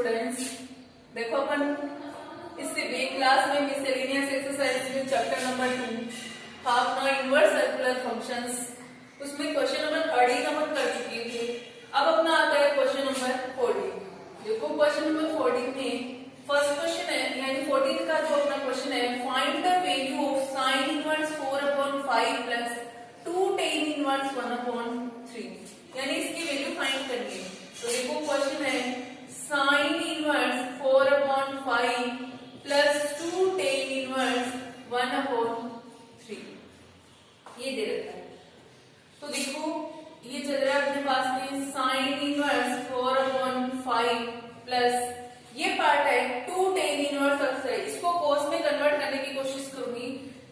Students, देखो अपन इससे B class में मिसलेनियस एक्सरसाइज में चैप्टर नंबर 2 हाफ ना इनवर्स सर्कुलर फंक्शंस उसमें क्वेश्चन नंबर 13 अपन कर चुके थे। अब अपना आता है क्वेश्चन नंबर 14। देखो क्वेश्चन नंबर 14 में फर्स्ट क्वेश्चन है, यानी 14 का जो अपना क्वेश्चन है, find the value of sin inverse 4/5 plus 2 tan inverse 1/3, यानी इसकी वैल्यू फाइंड करनी है। तो देखो क्वेश्चन है sin inverse 4/5 plus 2 tan inverse 1/3, ये दे रखा है। तो देखो ये चल रहा है अपने पास में sin इनवर्स 4/5 प्लस ये पार्ट है 2 tan इनवर्स x है, इसको cos में कन्वर्ट करने की कोशिश करूंगी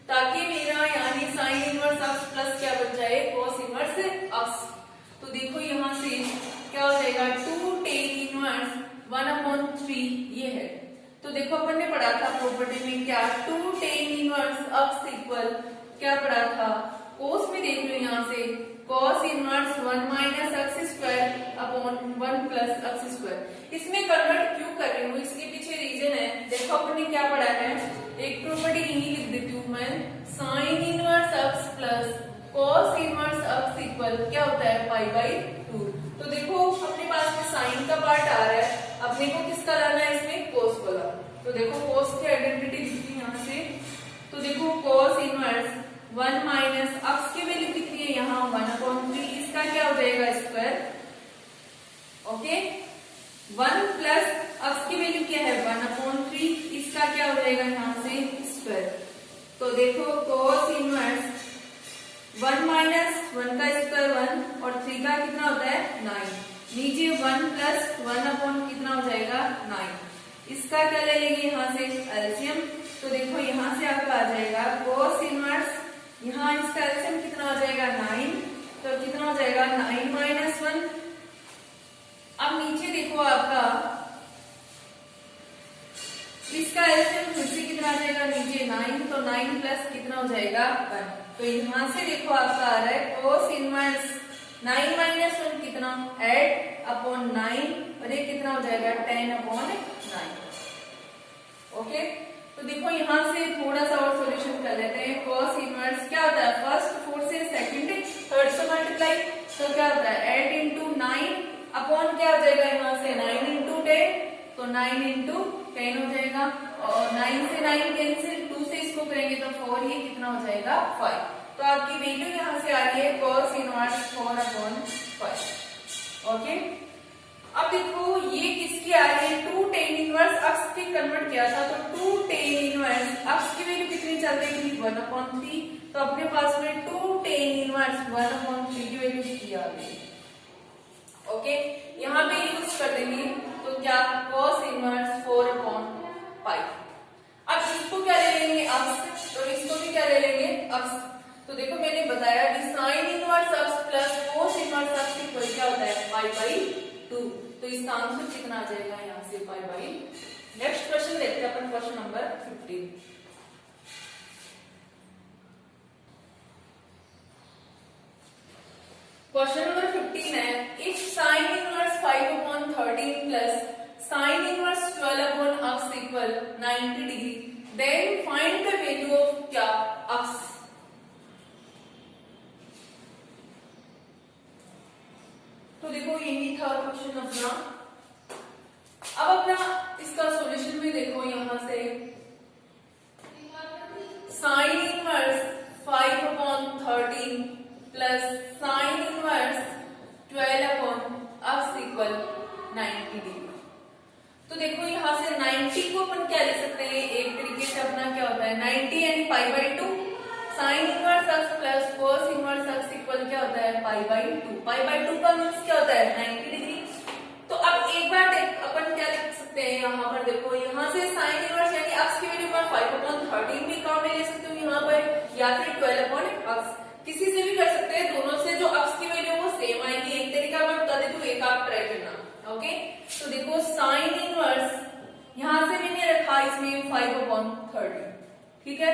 ताकि मेरा यानी sin इनवर्स x प्लस क्या बन जाए cos इनवर्स x। तो देखो यहाँ से क्या हो जाएगा 2 tan इनवर्स 1/3 ये है। तो देखो अपन ने पढ़ा था प्रॉपर्टी में क्या 2 tan इनवर्स x इक्वल क्या पढ़ा था, cos में देख लो यहाँ से cos inverse 1 minus x square upon 1 plus x square. इसमें कन्वर्ट क्यों कर रही हूँ, इसके पीछे रीजन है। देखो अपन ने क्या पढ़ा है, एक प्रॉपर्टी यही लिख देती हूँ मैं, sin inverse x plus cos inverse x equal क्या होता है π/2। तो देखो अपने पास में साइन का पार्ट आ रहा है, अपने को किसका लाना है इसमें cos वाला। तो देखो cos की आइडेंटिटी लिखी यहाँ से। तो देखो cos इनवर्स 1 माइनस x की वैल्यू कितनी है यहाँ 1/3, इसका क्या हो जाएगा स्क्वायर। ओके 1 प्लस x की वैल्यू क्या है 1/3, इसका क्या हो जाएगा यहाँ से स्क्वायर। तो देखो cos इनवर्स 1 माइनस 1 का स्क्वायर 1 और 3 का कितना होता है 9, नीचे 1 प्लस 1 अपॉन कितना हो जाएगा 9, इसका क्या ले लेंगे यहाँ से एलसीएम। तो देखो यहाँ से आपका आ जाएगा cos इनवर्स, यहाँ इसका एलसीएम कितना हो जाएगा 9, तो कितना हो जाएगा 9 माइनस 1। अब नीचे देखो आपका इसका एलसीएम फिर से कितना आ जाएगा नीचे 9, तो 9 प्लस कितना हो जाएगा 1। तो यहाँ से देखो आपका आ रहा है cos इनवर्स 9 माइनस 1 कितना 8 अपॉन 9 और ये कितना हो जाएगा 10/9। ओके तो देखो यहाँ से थोड़ा सा और सॉल्यूशन कर लेते हैं। cos इनवर्स क्या होता है फर्स्ट 4 से सेकंड थर्ड से मल्टीप्लाई, तो क्या होता है 8 इंटू 9 अपॉन क्या हो जाएगा यहाँ से 9 इंटू 10, तो 9 इंटू 10 हो जाएगा और 9 से 9 कैंसिल, 2 से इसको करेंगे तो 4, ये कितना हो जाएगा 5। तो आपकी वैल्यू यहाँ से आ रही है cos इनवर्स 4/5। ओके अब देखो ये किसकी आ रही है 2 tan इनवर्स x के कन्वर्ट किया था, तो 2 tan इनवर्स x की वैल्यू कितनी चल रही थी 1/3, तो अपने पास में 2 tan इनवर्स 1/3 की वैल्यू कितनी आ गई। ओके यहाँ पे यूज कर देंगे तो क्या cos इनवर्स 4/5। अब इसको क्या ले लेंगे x, तो इसको भी क्या ले लेंगे x। तो देखो मैंने बताया कि sin inverse x plus cos inverse x equal क्या होता है π/2, तो इसका आंसर कितना आ जाएगा यहाँ से π/2। नेक्स्ट क्वेश्चन देखते हैं अपन क्वेश्चन नंबर 15। क्वेश्चन नंबर 15 है, if sin inverse 5/13 plus sin inverse 12/x equal 90 degree, then find the value of क्या x। तो देखो यही था क्वेश्चन अपना। अब अपना इसका सॉल्यूशन भी देखो यहाँ से sin inverse 5/13 plus sin inverse 12/x equal 90 degree. तो देखो यहाँ से 90 को अपन क्या लिख सकते हैं, एक तरीके से अपना क्या होता है 90 यानी π/2, sin inverse x plus cos inverse x equal क्या होता है π/2। π/2 का मींस क्या होता है 90 डिग्री। तो अब एक बार अपन क्या लिख सकते हैं यहाँ पर, देखो यहाँ से sin इनवर्स यानी x की वैल्यू पर 5/13 भी काम में ले सकते हो यहाँ पर, या फिर 12/x किसी से भी कर सकते हैं, दोनों से जो x की वैल्यू वो सेम आएगी। एक तरीका मैं बता देती हूँ, एक आप ट्राई करना। ओके तो देखो sin इनवर्स यहाँ से मैंने रखा इसमें 5/13, ठीक है,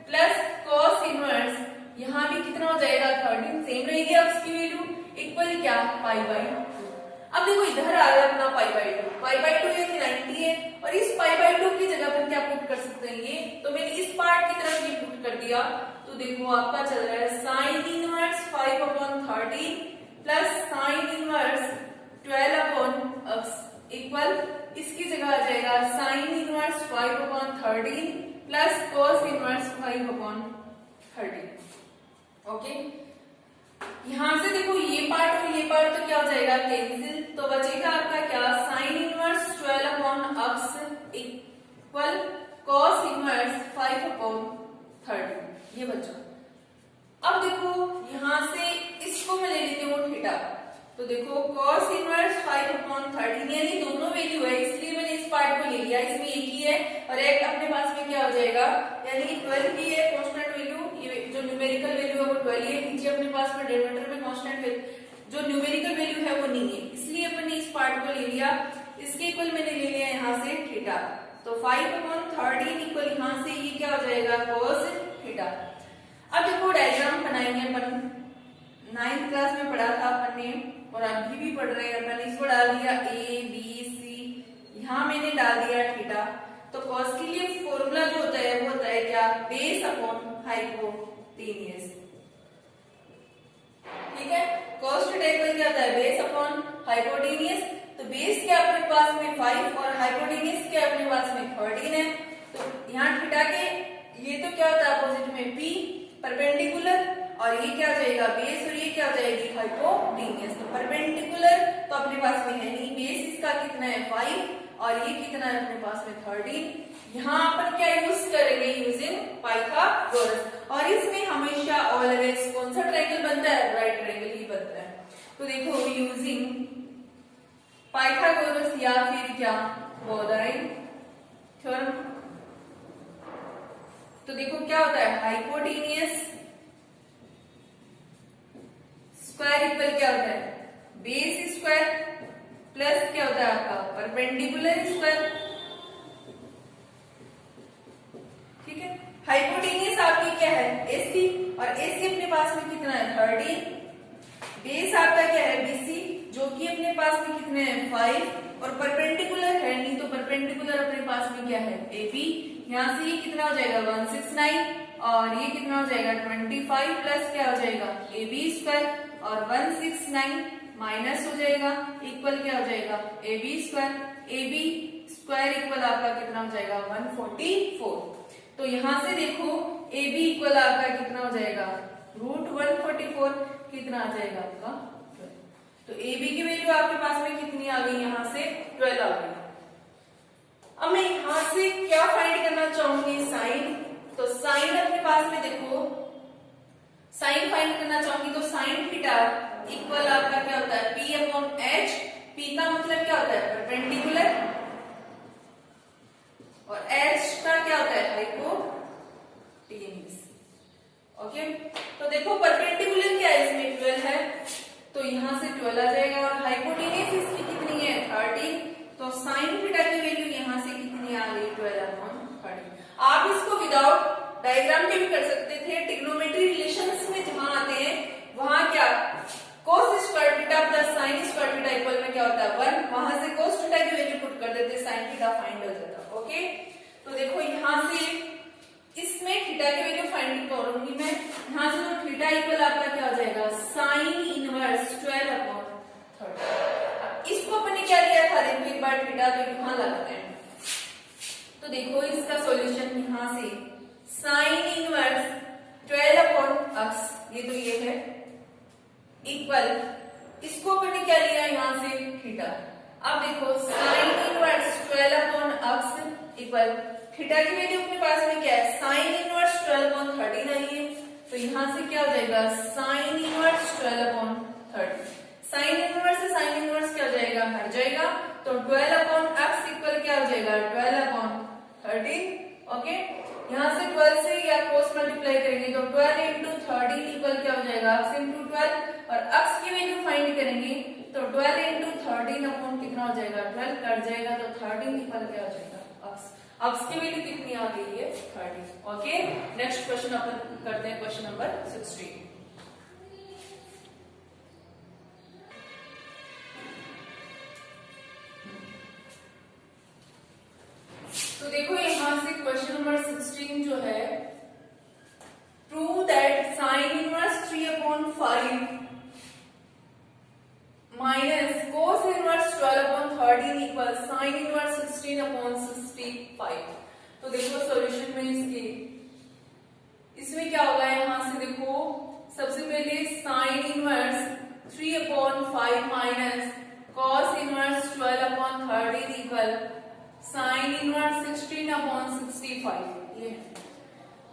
प्लस cos इनवर्स यहाँ भी कितना हो जाएगा 13, सेम रहेगी x की वैल्यू इक्वल क्या π/2। अब देखो इधर आ गया अपना पाई बाई टू ये 90 है, और इस पाई बाई टू की जगह पर क्या पुट कर सकते हैं, ये तो मैंने इस पार्ट की तरफ ये पुट कर दिया, तो देखो आपका चल रहा है sine inverse 5/13 plus sine inverse 12/x equal, इसकी जगह आ जाएगा sine inverse 5/13 plus cos inverse 5/13। Okay, यहां से देखो ये पार्ट और ये पार्ट तो क्या हो जाएगा कैंसिल, तो बचेगा आपका क्या sine inverse 12/x equal cos inverse 5/13, ये बचा। अब देखो यहां से इसको मैं ले लेती हूँ थीटा, तो देखो cos इनवर्स 5/13 यानी दोनों वैल्यू है, इसलिए मैंने इस पार्ट को ले लिया, इसमें एक ही है और एक अपने पास में क्या हो जाएगा, यानी 12 की है कांस्टेंट वैल्यू, ये जो न्यूमेरिकल वैल्यू है वो 12 है, नीचे अपने पास में डिनोमिनेटर में कांस्टेंट जो न्यूमेरिकल वैल्यू है वो नहीं है, इसलिए अपन ने इस पार्ट को ले लिया, इसके इक्वल मैंने ले लिया यहाँ से थीटा, तो 5/13 इक्वल यहाँ से ये क्या हो जाएगा cos थीटा। अब देखो डायग्राम बनाएंगे अपन, 9th क्लास में पढ़ा था अपन ने और अभी भी पढ़ रहे हैं अपन, इसको डाल दिया ए बी सी, यहाँ मैंने डाल दिया थीटा, तो cos के लिए फॉर्मूला जो होता है वो होता है क्या बेस अपॉन हाइपोटेन्यूज, ठीक है, cos थीटा इक्वल क्या होता है बेस अपॉन हाइपोटेन्यूज, तो बेस क्या अपने पास में 5 और हाइपोटेन्यूज क्या अपने पास में 13 है, तो यहाँ थीटा के ये तो क्या होता है अपोजिट में p परपेंडिकुलर, और ये क्या हो जाएगा बेस और ये क्या हो जाएगी हाइपोटेन्यूज, तो परपेंडिकुलर तो अपने पास में है नहीं, बेस इसका कितना है 5 और ये कितना है अपने पास में 13, यहाँ अपन क्या यूज करेंगे यूजिंग पाइथागोरस, और इसमें हमेशा ऑलवेज कौन सा ट्रायंगल बनता है राइट ट्रायंगल ही बनता है, तो देखो यूजिंग पाइथागोरस या फिर क्या बोधाइन थ्योरम, तो देखो क्या होता है हाइपोटेन्यूज स्क्वायर इक्वल क्या होता है बेस स्क्वायर प्लस क्या होता है आपका परपेंडिकुलर स्क्वायर, ठीक है, हाइपोटेन्यूज आपकी क्या है AC और AC अपने पास में कितना है 13, बेस आपका क्या है BC जो कि अपने पास में कितने हैं 5 और परपेंडिकुलर है नहीं, तो परपेंडिकुलर अपने पास में क्या है AB, यहाँ से ये कितना हो जाएगा 169 और ये कितना हो जाएगा 25 प्लस क्या हो जाएगा AB स्क्वायर और 169 माइनस हो जाएगा इक्वल क्या हो जाएगा AB स्क्वायर इक्वल आपका कितना हो जाएगा 144, तो यहाँ से देखो AB इक्वल आपका कितना हो जाएगा √144, कितना आ जाएगा आपका 12, तो AB की वैल्यू आपके पास में कितनी आ गई यहाँ से 12 आ गई। अब मैं यहाँ से क्या फाइंड करना चाहूंगी साइन, तो साइन अपने पास में देखो साइन फाइंड करना चाहूंगी, तो साइन थीटा इक्वल आपका क्या होता है P/H, P का मतलब क्या होता है परपेंडिकुलर और H का क्या होता है हाइपोटेन्यूज, ओके, तो देखो परपेंडिकुलर क्या है इसमें 12 है, तो यहाँ से 12 आ जाएगा और हाइपोटेन्यूज इसकी कितनी है 13, तो साइन थीटा की वैल्यू यहाँ से कितनी आ गई 12/13। आप इसको विदाउट डायग्राम के भी कर सकते थे, ट्रिग्नोमेट्री रिलेशंस में जहां आते हैं वहां क्या cos square theta plus sin square theta equal में क्या होता है 1, वहां से cos थीटा की वैल्यू पुट कर देते sin थीटा फाइंड हो जाता, ओके, तो देखो यहाँ से इसमें थीटा की वैल्यू फाइंड करूंगी मैं, यहाँ से तो थीटा इक्वल आपका क्या हो जाएगा sin इनवर्स 12/13, इसको अपन ने क्या लिया था देखो एक बार थीटा तो यहाँ लगाते हैं, तो देखो इसका सॉल्यूशन यहाँ से साइन इनवर्स 12/x ये तो ये है इक्वल, इसको अपन ने क्या लिया यहाँ से थीटा, अब देखो sine inverse 12/x equal theta की वैल्यू अपने पास में क्या है साइन इनवर्स 12/13 आई है, तो यहाँ से क्या हो जाएगा साइन इनवर्स 12/13, साइन इनवर्स से साइन इनवर्स क्या हो जाएगा हट जाएगा, तो 12/x इक्वल क्या हो जाएगा 12/13, ओके, यहाँ से 12 से या क्रॉस मल्टीप्लाई करेंगे तो 12 into 13 इक्वल क्या हो जाएगा x into 12 और x की वैल्यू फाइंड करेंगे तो 12 into 13 अपॉन कितना हो जाएगा 12 कट जाएगा, तो 13 इक्वल क्या हो जाएगा x की वैल्यू कितनी आ गई है 13, ओके, नेक्स्ट क्वेश्चन अपन करते हैं question number 16। 5 minus cos inverse 12/13 equal sin inverse 16/65। तो देखो सॉल्यूशन में इसमें क्या होगा, यहां से देखो सबसे पहले sin inverse 3/5 minus cos inverse 12/13 equal sin inverse 16/65। ये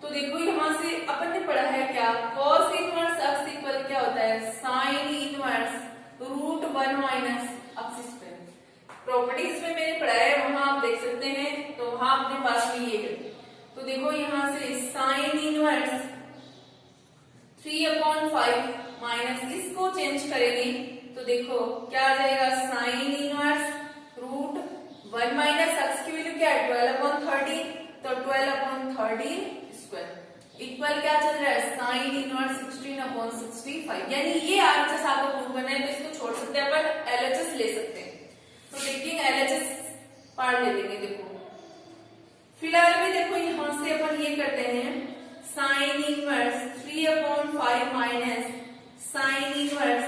तो देखो यहां से अपन ने पढ़ा है क्या, cos इनवर्स x इक्वल क्या होता है sin inverse √1 minus x square. Properties में मैंने पढ़ा है, वहां आप देख सकते हैं, तो वहां अपने पास में ये है। तो देखो यहां से sin इनवर्स 3/5 माइनस इसको चेंज करेंगे तो देखो क्या आ जाएगा sin इनवर्स √1 माइनस x की वैल्यू क्या है 12/13, तो 12/13 स्क्वायर इक्वल क्या चल रहा है sin इनवर्स 16/65। यानी ये RHS आपको प्रूव करना है, तो इसको छोड़ सकते हैं अपन, LHS ले सकते हैं। तो देखिए LHS पार्ट ले लेंगे। देखो फिलहाल में देखो यहां से अपन ये करते हैं sin inverse 3/5 minus sin inverse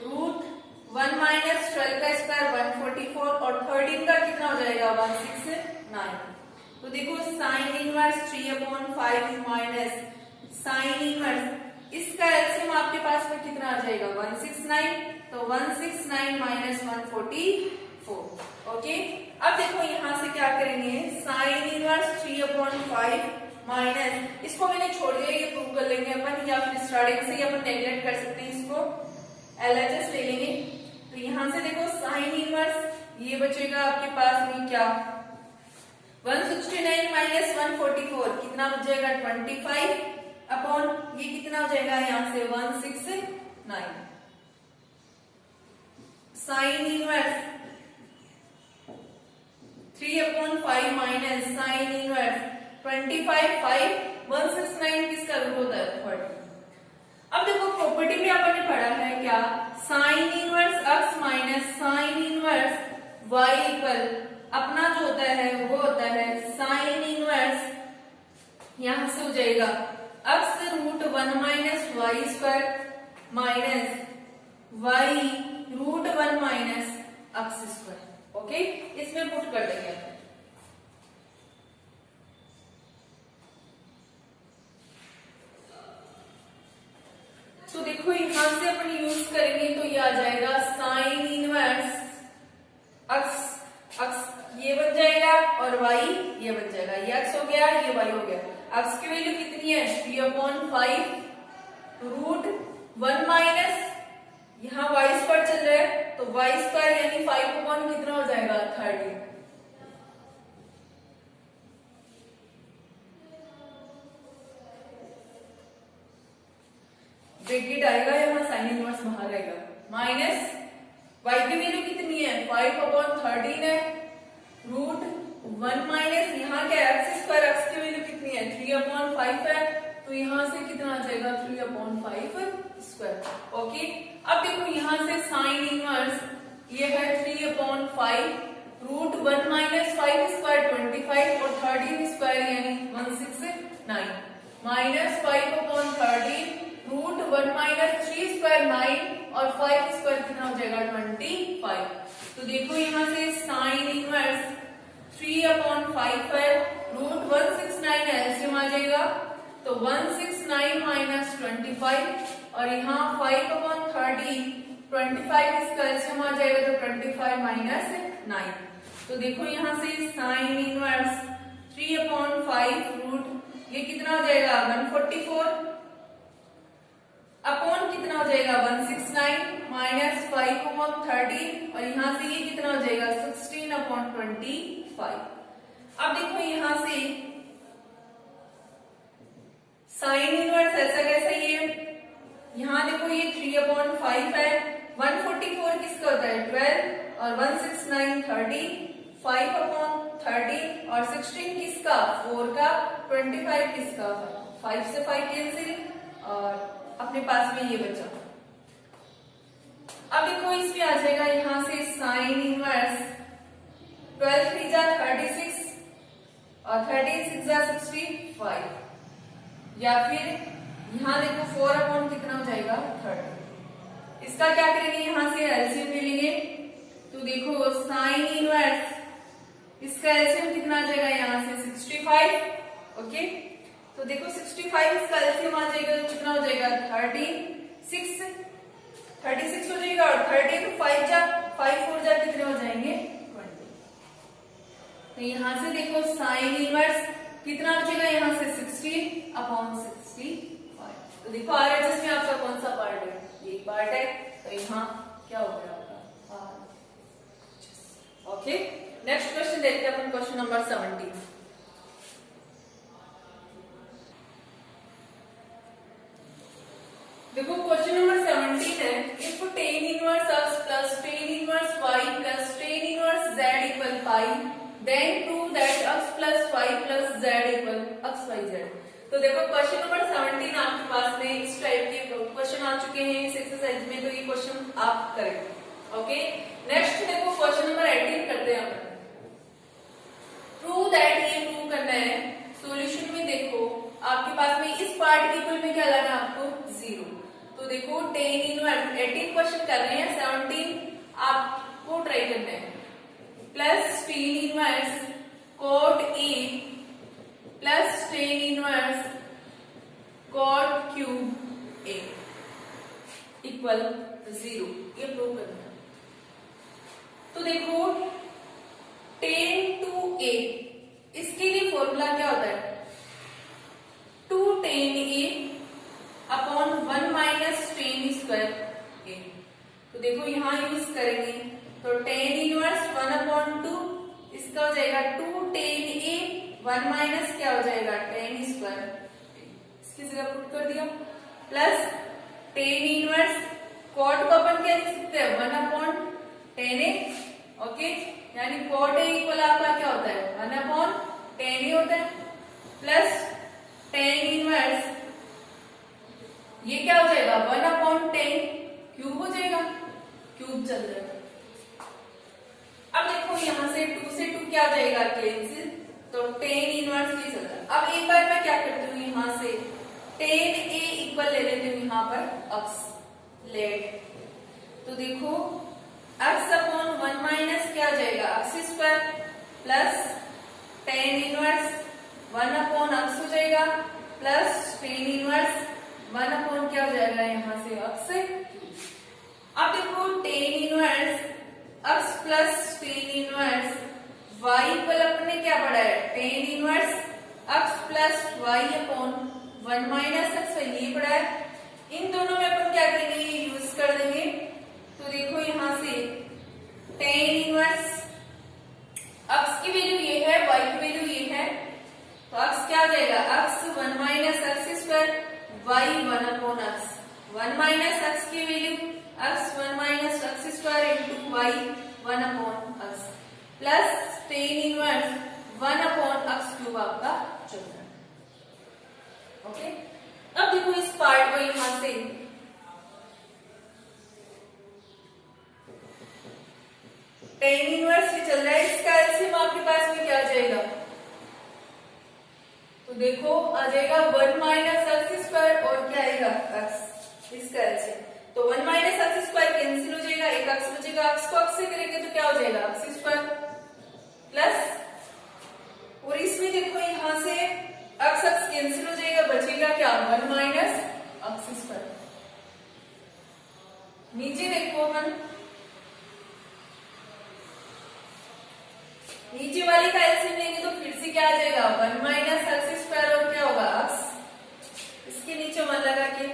√1 minus 12 का स्क्वायर 144 और 13 का कितना हो जाएगा 169। तो देखो sin inverse 3/5 minus sin inverse इसका एलसीएम आपके पास में कितना आ जाएगा 169, तो 169 माइनस 144। ओके, अब देखो यहां से क्या करेंगे sin इनवर्स 3/5 माइनस इसको मैंने छोड़ दिया, ये प्रूव कर लेंगे अपन, या फिर स्टार्टिंग से ही अपन नेगलेक्ट कर सकते हैं, इसको LHS ले लेंगे। तो यहां से देखो sin इनवर्स ये बचेगा आपके पास में क्या 169 माइनस 144 कितना बच जाएगा 25 अपॉन ये कितना हो जाएगा यहां से 169 sin inverse 3/5 minus sin inverse 25 5 169 किसका रूट होता है 40। अब देखो प्रॉपर्टी में अपन ने पढ़ा है क्या sin inverse x minus sin inverse y equal अपना जो होता है वो होता है sin इनवर्स यहां से हो जाएगा x √1 minus y square minus y √1 minus x square. Okay, इसमें पुट कर देंगे अपन। तो देखो यहां से अपन यूज करेंगे तो ये आ जाएगा sin इनवर्स x ये बन जाएगा और y ये बन जाएगा, ये x हो गया ये y हो गया। x की वैल्यू कितनी है 3/5 √1 माइनस यहाँ y स्क्वायर चल रहा है तो y स्क्वायर यानी 5/, कितना हो जाएगा 30। ब्रैकेट आएगा यहाँ sin इनवर्स बाहर आएगा माइनस y की वैल्यू कितनी है 5/13 है √1 माइनस यहाँ क्या है x स्क्वायर, x की वैल्यू कितनी है 3/5 है, तो यहाँ से कितना आ जाएगा 3/5 स्क्वायर। ओके, अब देखो यहाँ से sin इनवर्स ये है 3/5 √1 माइनस 5 स्क्वायर 25 और 13 स्क्वायर यानी 169 माइनस 5/13 √1 माइनस 3 स्क्वायर 9 और 5 स्क्वायर कितना हो जाएगा 25। तो देखो यहाँ से sin इनवर्स 3/5 है √169 एलसीएम आ जाएगा, तो 169 माइनस 25 और यहाँ 5/13 25 इसका एलसीएम आ जाएगा, तो 25 माइनस 9। तो देखो यहाँ से sin इनवर्स 3/5 रूट ये कितना हो जाएगा 144 अपॉन कितना हो जाएगा 169 माइनस 5/13 और यहाँ से ये कितना हो जाएगा 16/25। अब देखो यहाँ से साइन इनवर्स ऐसा कैसा ये यहाँ देखो ये 3/5 है 144 किसका होता है 12 और 169 30 5/13 और 16 किसका 4 का 25 किसका 5 से 5 कैंसिल और अपने पास में ये बचा। अब देखो इसमें आ जाएगा यहां से साइन इनवर्स 12 3 जा 36 और 13 6 जा 65 या फिर यहाँ देखो 4 अपॉन कितना हो जाएगा 30। इसका क्या करेंगे, यहाँ से एलसीएम ले लेंगे। तो देखो साइन इनवर्स, इसका एलसीएम कितना आ जाएगा यहाँ से 65। ओके, तो देखो 65 इसका एलसीएम आ जाएगा, कितना हो जाएगा 36 हो जाएगा। और 30 तो 5 4 जा कितने हो जाएंगे 20। तो यहाँ से देखो साइन इनवर्स कितना बचेगा यहाँ से 60 अपॉन 65। तो देखो आरएचएस में आपका कौन सा पार्ट है, ये पार्ट है। तो यहाँ क्या हो गया आपका आरएचएस। ओके, नेक्स्ट क्वेश्चन देखते हैं अपन, क्वेश्चन नंबर 17। देखो क्वेश्चन नंबर 17 है, if tan inverse x plus tan inverse y plus tan inverse z equal pi, then prove that x plus y plus z equal x y z। तो देखो question number 17 आपके पास में इस type के question आ चुके हैं इस एक्सरसाइज में, तो ये क्वेश्चन आप करेंगे। ओके, नेक्स्ट देखो क्वेश्चन नंबर 18 करते हैं अपन। प्रूव दैट, ये प्रूव करना है। सॉल्यूशन में देखो आपके पास में इस पार्ट के इक्वल में क्या लाना है आपको 0। तो देखो tan इनवर्स 18 क्वेश्चन कर रहे हैं, 17 आपको ट्राई करना है। Plus tan inverse cot A plus tan inverse cot cube A equal 0, ये प्रूव करना है। तो देखो tan 2A, इसके लिए फॉर्मूला क्या होता है 2 tan A upon 1 minus tan square A। तो देखो यहाँ यूज करेंगे, तो tan इनवर्स 1 अपॉन 2, इसका हो जाएगा 2 tan A, 1 माइनस क्या हो जाएगा tan स्क्वायर, इसकी जगह पुट कर दिया, प्लस tan इनवर्स cot को अपन क्या लिख सकते हैं 1 अपॉन tan A। ओके, यानी cot A इक्वल आपका क्या होता है 1 अपॉन tan A होता है, प्लस tan इनवर्स ये क्या हो जाएगा 1 अपॉन 10 क्यूब हो जाएगा, क्यूब चल जाएगा। अब देखो यहाँ से 2 से 2 क्या हो जाएगा कैंसिल, तो tan इनवर्स ये चल रहा है। अब एक बार मैं क्या करती हूँ यहाँ से tan A इक्वल ले लेती हूँ यहाँ पर x लेट। तो देखो x अपॉन 1 माइनस क्या हो जाएगा x square, plus tan inverse 1 upon x हो जाएगा, प्लस tan इनवर्स 1 अपॉन क्या हो जाएगा यहाँ से x। अब देखो tan inverse x plus tan inverse y equal अपने क्या पढ़ा है tan inverse x plus y upon 1 minus x, ये पढ़ा है। इन दोनों में अपन क्या करेंगे यूज कर देंगे। तो देखो यहाँ से tan इनवर्स x की वैल्यू ये है, y की वैल्यू ये है, तो x क्या हो जाएगा x 1 minus x square, y 1 upon x, 1 minus x की value x 1 minus x square into y 1 upon x, plus tan inverse 1 upon x cube आपका चल रहा है। ओके, अब देखो इस पार्ट को यहां से tan इनवर्स भी चल रहा है, इसका एलसीएम आपके पास में क्या आ जाएगा, तो देखो आ जाएगा 1 माइनस x स्क्वायर और क्या आएगा x, इसका एलसीएम। तो 1 माइनस x स्क्वायर कैंसिल हो जाएगा, एक x बचेगा, x को x से करेंगे तो क्या हो जाएगा x स्क्वायर, प्लस और इसमें देखो यहां से x कैंसिल हो जाएगा, बचेगा क्या 1 माइनस x स्क्वायर। नीचे देखो अपन नीचे वाली का एलसीएम लेंगे तो फिर से क्या आ जाएगा 1 माइनस x स्क्वायर और क्या होगा x, इसके नीचे मन लगा के,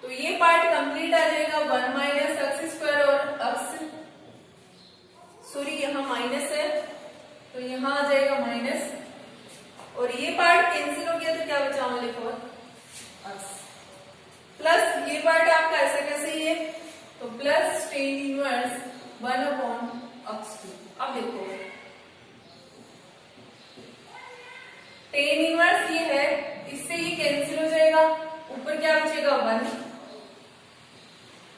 तो ये पार्ट कंप्लीट आ जाएगा 1 माइनस x स्क्वायर और x, सॉरी यहाँ माइनस है तो यहाँ आ जाएगा माइनस, और ये पार्ट कैंसिल हो गया तो क्या बचा ओनली फॉर x, प्लस ये पार्ट आपका ऐसा कैसे ही है, तो plus tan inverse 1 upon x। अब देखो tan इनवर्स ये है, इससे ये कैंसिल हो जाएगा, ऊपर क्या बचेगा 1,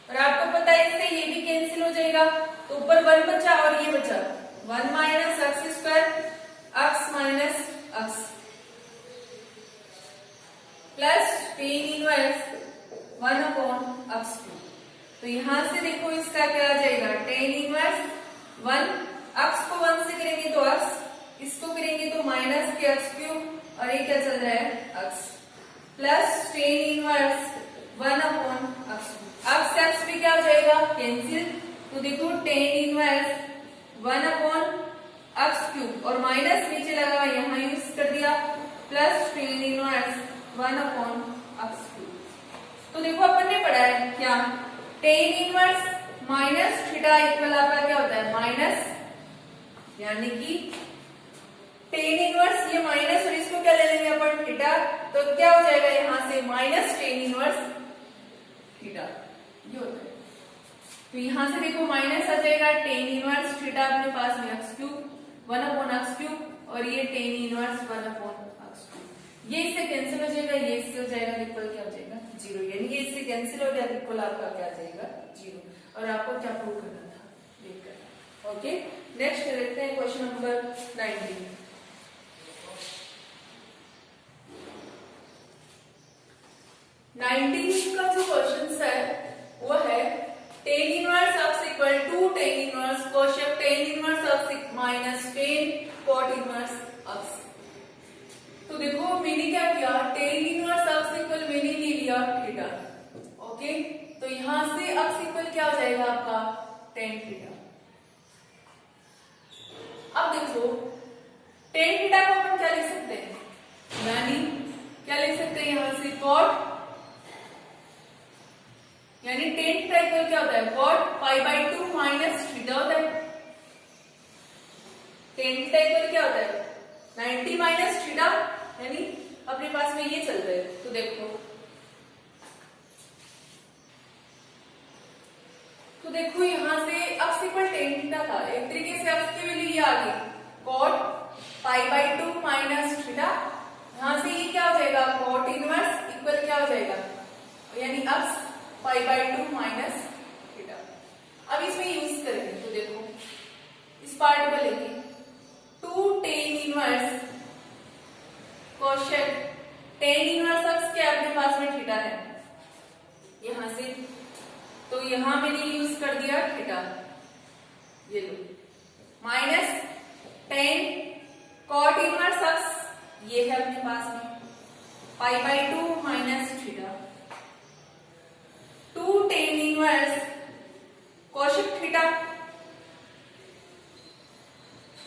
और आपको पता है इससे ये भी कैंसिल हो जाएगा, तो ऊपर 1 बचा और ये बचा 1 minus x square, x minus x, plus tan inverse 1 upon x cube. तो यहां से देखो इसका क्या आ जाएगा, टेन इनवर्स 1, x को 1 से करेंगे तो x, इसको करेंगे तो माइनस के x क्यूब, और ये क्या चल रहा है x, plus tan inverse 1 upon x cube. अब से x भी क्या हो जाएगा, कैंसिल। तो देखो tan inverse 1 upon x cube, और माइनस नीचे लगा यहाँ यूज कर दिया, plus tan inverse 1 upon x cube. तो देखो अपन ने पढ़ा है क्या, tan inverse minus theta equal आपका क्या होता है माइनस, यानी कि टेन इनवर्स ये माइनस और इसको क्या ले लेंगे अपन थीटा, तो क्या हो जाएगा यहां से माइनस टेन इनवर्स थीटा, ये होता है। तो यहां से देखो माइनस आ जाएगा टेन इनवर्स थीटा अपने पास में x cube 1 upon x cube, और ये tan inverse 1 upon x cube, ये इससे कैंसिल हो जाएगा, ये इससे हो जाएगा, इक्वल क्या हो जाएगा जीरो, यानी ये इससे कैंसिल हो गया, इक्वल आपका क्या आ जाएगा जीरो। और आपको क्या प्रूव करना था देखकर। ओके, नेक्स्ट देखते हैं क्वेश्चन नंबर 19। 19 का जो क्वेश्चन है वो है tan inverse x equal to tan inverse cosec tan inverse x minus tan cot inverse x। तो देखो मैंने क्या किया, टेन इनवर्स x इक्वल मैंने ले लिया थीटा। ओके, तो यहां से x इक्वल क्या हो जाएगा आपका टेन थीटा। अब देखो टेन थीटा को अपन क्या लिख सकते हैं, यानी क्या लिख सकते हैं यहां से कॉट, यानी टेन थीटा इक्वल क्या होता है cot pi by 2 minus theta होता है। टेन थीटा इक्वल क्या होता है 90 माइनस थीटा, यानी अपने पास में ये चल रहा है। तो देखो यहां से x इक्वल टेन थीटा था, एक तरीके से x की वैल्यू ये आ गई cot pi by 2 minus theta, यहां से ये क्या हो जाएगा कॉट इनवर्स इक्वल क्या हो जाएगा, यानी x pi by 2 minus theta. अब इसमें यूज करेंगे तो देखो इस पार्ट को लेंगे 2 tan inverse cosec tan inverse x के अपने पास में थीटा है यहां से, तो यहां मैंने यूज कर दिया थीटा, ये लो minus tan cot inverse x, ये है अपने पास में pi by 2 minus theta, 2 tan inverse cosec theta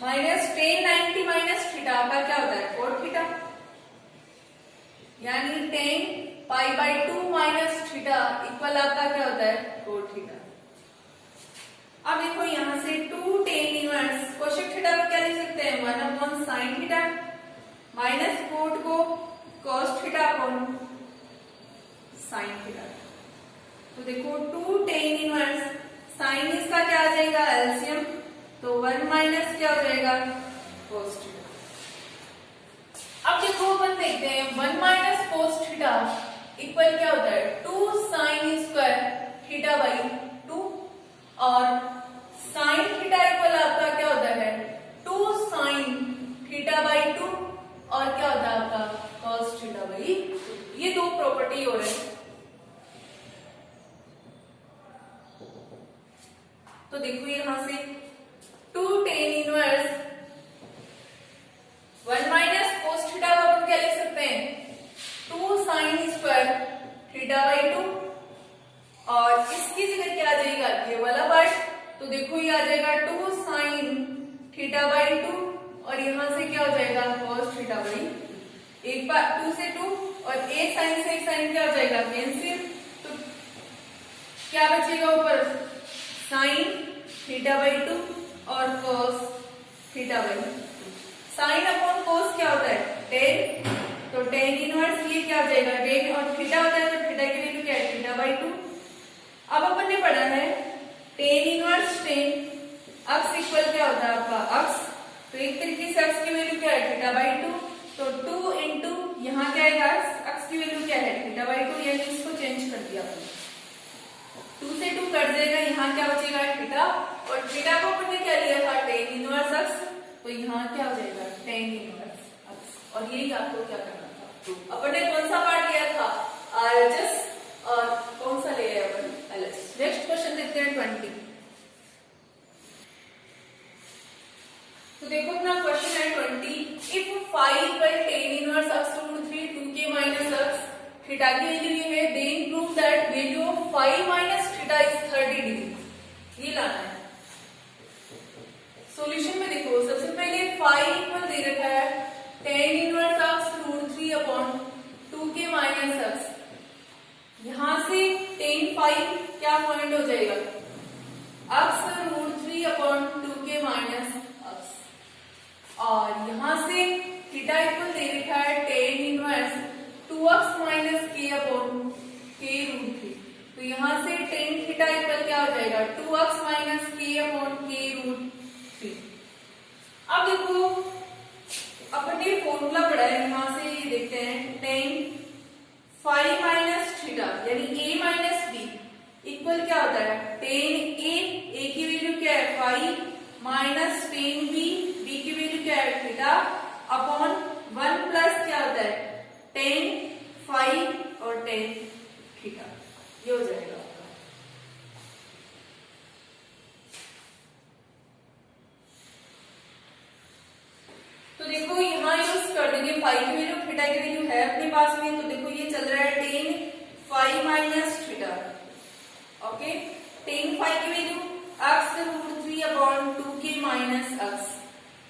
minus tan 90 minus theta का क्या होता है कोट थीटा, यानी tan pi by 2 minus theta equal आपका क्या होता है कोट थीटा। अब देखो यहां से 2 टेन इनवर्स कोशेक थीटा को क्या लिख सकते हैं 1 upon sine theta, minus cot को cos theta upon sine theta. तो देखो 2 टेन इनवर्स साइन इसका क्या आ जाएगा एलसीएम, तो 1 माइनस क्या हो जाएगा कोस थीटा। अब देखो अपन देखते हैं 1 माइनस कोस थीटा इक्वल क्या होता है 2 साइन स्क्वायर थीटा बाई 2, और साइन थीटा इक्वल आपका क्या होता है 2 साइन थीटा बाई 2, और क्या होता है आपका कॉस थीटा बाई 2। ये दो प्रॉपर्टी हो रहे हैं। तो देखो यहां से 2 tan inverse 1 minus cos theta को अपन क्या लिख सकते हैं 2 साइन स्क्वायर थीटा बाई 2, और इसकी जगह क्या आ जाएगा ये वाला पार्ट, तो देखो ये आ जाएगा 2 साइन थीटा बाई 2, और यहां से क्या हो जाएगा कॉस थीटा बाई, एक बार 2 से 2 और एक साइन से एक साइन क्या हो जाएगा कैंसिल, तो क्या बचेगा ऊपर साइन थीटा बाई 2 और cos theta by 2। Sine upon cos क्या होता है टेन, तो टेन इनवर्स ये क्या हो जाएगा टेन, और थीटा होता है तो थीटा की वैल्यू क्या है थीटा बाई 2। अब अपन ने पढ़ा है tan inverse tan x equal क्या होता है आपका x, तो एक तरीके से x की वैल्यू क्या है थीटा बाई 2, तो 2 इंटू यहाँ क्या है x की वैल्यू क्या है थीटा बाई 2, यानी इसको चेंज कर दिया आपने, 2 से 2 कट जाएगा, यहाँ क्या बचेगा थीटा, और थीटा को अपन ने क्या लिया था टेन इनवर्स x, तो यहाँ क्या हो जाएगा टेन इनवर्स x, और यही आपको क्या करना था 2। अपन ने कौन सा पार्ट लिया था, RHS, और कौन सा लिया है अपन, LHS। नेक्स्ट क्वेश्चन देखते हैं 20। तो देखो अपना क्वेश्चन है 20। If 5 by tan inverse x root 3 2k minus x, theta की वैल्यू ये है, then prove that value of 5 minus theta is 30 degree. ये लाना है। सॉल्यूशन में देखो सबसे पहले 5 इक्वल दे रखा है tan inverse x root 3 upon 2k minus x। यहां से tan 5 क्या पॉइंट हो जाएगा, x root 3 upon 2k minus x। और यहां से थीटा इक्वल दे रखा है tan inverse 2x minus k upon k root 3। तो यहां से tan थीटा इक्वल क्या हो जाएगा, 2x minus k upon k root 3। अब देखो अपन ने फॉर्मूला पढ़ा है, यहां से ये देखते हैं tan 5 माइनस थीटा यानी a माइनस b इक्वल क्या होता है, tan a की वैल्यू क्या है 5 माइनस tan b की वैल्यू क्या है थीटा अपॉन 1 प्लस क्या होता है tan 5 और tan थीटा। ये हो जाएगा। तो देखो यहाँ यूज कर देंगे 5 की वैल्यू, थीटा की वैल्यू है अपने पास में। तो देखो ये चल रहा है tan 5 minus theta. Okay, tan 5 की value x root 3 upon 2k minus x,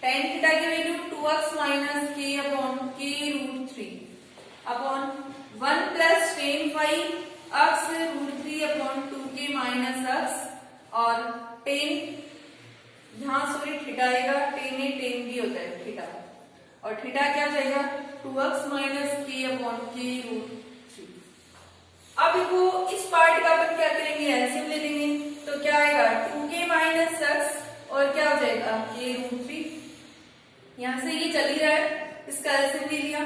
tan theta की value 2x minus k upon k root 3 upon 1 plus tan 5 x root 3 upon 2k minus x और tan, यहाँ sorry theta आएगा, tan A tan b होता है theta, और theta क्या जाएगा 2x minus k upon k root 3। अब देखो इस पार्ट का अपन क्या करेंगे, एलसीएम ले लेंगे। तो क्या आएगा 2k माइनस x और क्या हो जाएगा k रूट 3। यहाँ से ये चल ही रहा है, इसका एलसीएम ले लिया,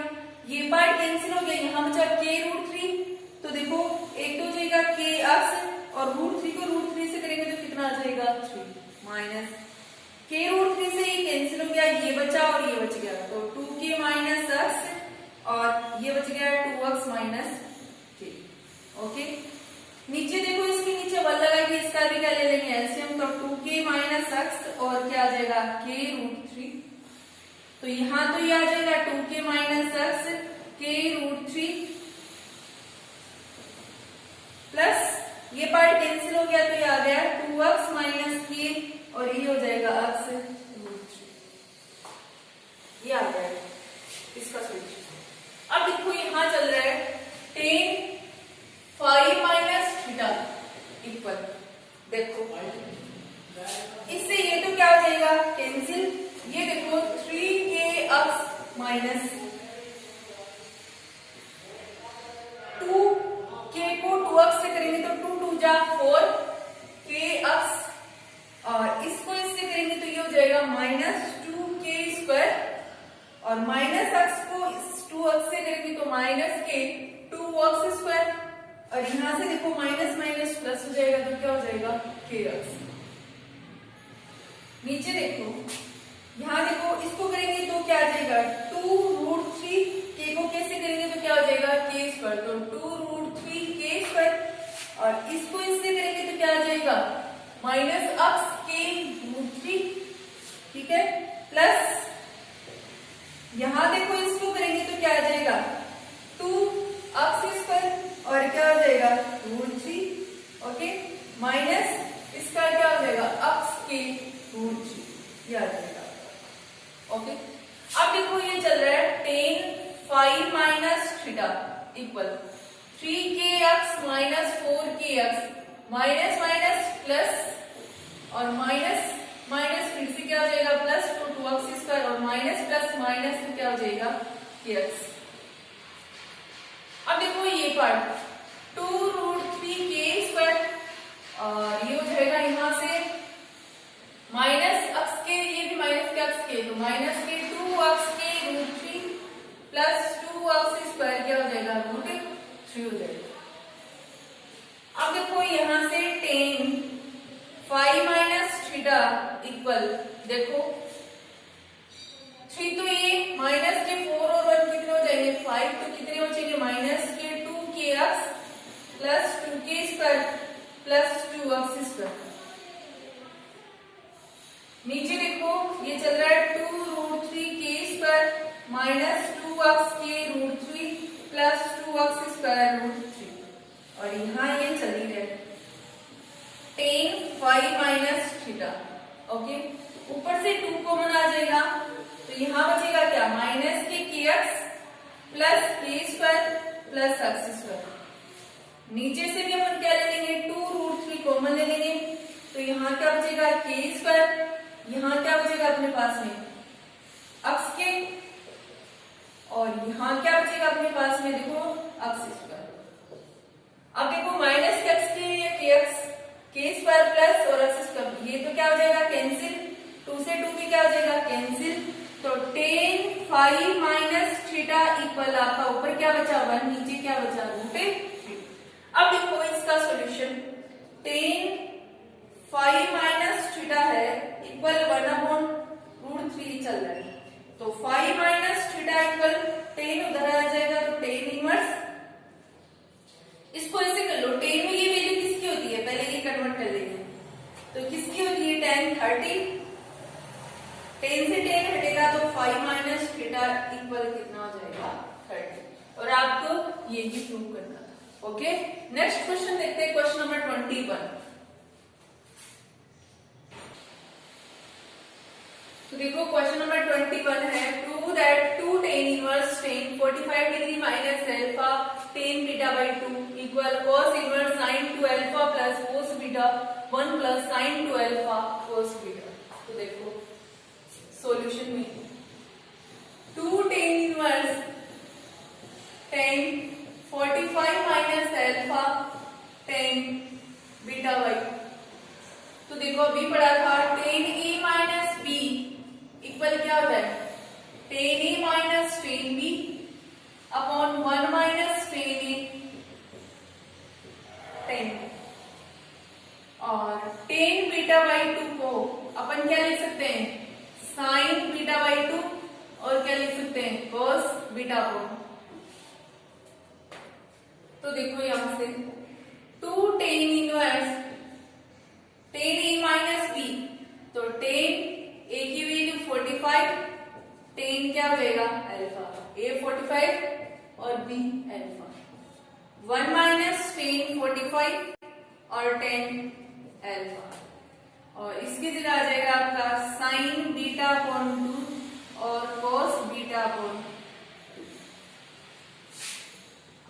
ये पार्ट कैंसिल हो गया, यहाँ बचा k रूट 3। तो देखो एक तो हो जाएगा k x और रूट 3 को रूट 3 से करेंगे तो कितना आ जाएगा 3 माइनस k रूट 3 से ये कैंसिल हो गया, ये बचा और ये बच गया, तो 2k माइनस x और ये बच गया 2x माइनस k। ओके, नीचे देखो इसके नीचे 1 लगाएंगे, इसका भी क्या ले लेंगे एलसीएम, तो 2k माइनस x और क्या आ जाएगा k रूट 3। तो यहाँ तो ये आ जाएगा 2k minus x k root 3 plus ये पार्ट कैंसिल हो गया, तो ये आ गया 2x माइनस k और ये हो जाएगा x रूट 3। ये आ गया इसका सॉल्यूशन। अब देखो यहां चल रहा है tan 5 माइनस थीटा इक्वल, देखो इससे ये तो क्या हो जाएगा कैंसिल, ये देखो 3kx माइनस 2k को 2x से करेंगे तो 2 2 जा 4 kx और इसको इससे करेंगे तो ये हो जाएगा माइनस 2k स्क्वायर और माइनस x को इस 2x से करेंगे तो माइनस k 2x स्क्वायर और यहां से देखो माइनस माइनस प्लस हो जाएगा तो क्या हो जाएगा kx। नीचे देखो, यहां देखो इसको करेंगे तो क्या आ जाएगा 2 रूट 3, k को कैसे करेंगे तो क्या हो जाएगा k स्क्वायर, तो 2 रूट 3 k स्क्वायर और इसको इससे करेंगे तो क्या आ जाएगा माइनस x k रूट 3, ठीक है, प्लस यहां देखो इसको करेंगे तो क्या आ जाएगा 2x स्क्वायर और क्या हो जाएगा रूट 3, ओके, माइनस इसका क्या हो जाएगा x k रूट 3, ये आ जाएगा। ओके, अब देखो ये चल रहा है tan 5 minus theta equal 3kx minus 4kx minus minus plus और माइनस माइनस फिर से क्या हो जाएगा प्लस, तो 2x स्क्वायर और माइनस प्लस माइनस तो क्या हो जाएगा kx। अब देखो ये पार्ट 2 रूट 3k स्क्वायर और ये हो जाएगा यहां से माइनस x के, ये भी माइनस के x के, तो माइनस के 2x के रूट 3 प्लस 2x स्क्वायर क्या हो जाएगा रूट 3 हो जाएगा। अब देखो यहां से tan 5 माइनस थीटा इक्वल, देखो 3 तो ये माइनस के 4 और 1 कितने हो जाएंगे 5, तो कितने माइनस के 2kx plus 2k square plus 2x square. नीचे देखो ये चल रहा है 2√3k स्क्वायर माइनस 2x के √3 प्लस 2x स्क्वायर √3 और यहाँ ये चली है tan phi minus theta. Okay, ऊपर से 2 कॉमन आ जाएगा तो यहाँ बचेगा क्या, माइनस के kx plus k square plus x square. नीचे से भी अपन क्या ले लेंगे, 2√3 कॉमन ले लेंगे तो यहाँ क्या बचेगा k स्क्वायर, यहाँ क्या बचेगा अपने पास में x के, और यहाँ क्या बचेगा अपने पास में देखो x स्क्वायर। अब देखो माइनस के x के या k स्क्वायर प्लस और x स्क्वायर, ये तो क्या हो जाएगा कैंसिल, 2 से 2 भी क्या हो जाएगा कैंसिल, तो tan phi minus theta equal आपका ऊपर क्या बचा 1, नीचे क्या बचा √3। अब देखो इसका solution, tan phi minus theta है इक्वल 1/√3 चल रहा है, तो phi minus theta equal tan उधर आ जाएगा तो tan इनवर्स, इसको ऐसे कर लो, tan में ये वैल्यू किसकी होती है पहले ये कन्वर्ट कर लेंगे, तो किसकी होती है tan 30, tan से tan हटेगा तो phi माइनस थीटा इक्वल कितना हो जाएगा 30, और आपको ये भी प्रूव करना था। ओके, नेक्स्ट क्वेश्चन देखते हैं, क्वेश्चन नंबर 21। तो देखो क्वेश्चन नंबर 21 है, prove that 2 tan inverse tan 45 degree minus alpha tan beta by 2 equal cos inverse sin 2 alpha plus cos beta 1 plus sin 2 alpha cos beta. तो देखो solution में 2 tan inverse tan 45 minus alpha tan beta by, तो देखो अभी पढ़ा था tan a minus b equal क्या होता है tan a minus tan b upon 1 minus tan a tan, और tan बीटा बाई 2 को अपन क्या लिख सकते हैं sin बीटा बाई 2, और क्या लिख सकते हैं cos बीटा को। तो देखो यहां से 2 tan inverse tan a minus b, तो tan a की वैल्यू 45, tan क्या हो जाएगा अल्फा, a 45 और b अल्फा, 1 माइनस tan 45 और tan अल्फा, और इसकी जगह आ जाएगा आपका sin बीटा अपॉन 2 और cos बीटा अपॉन 2।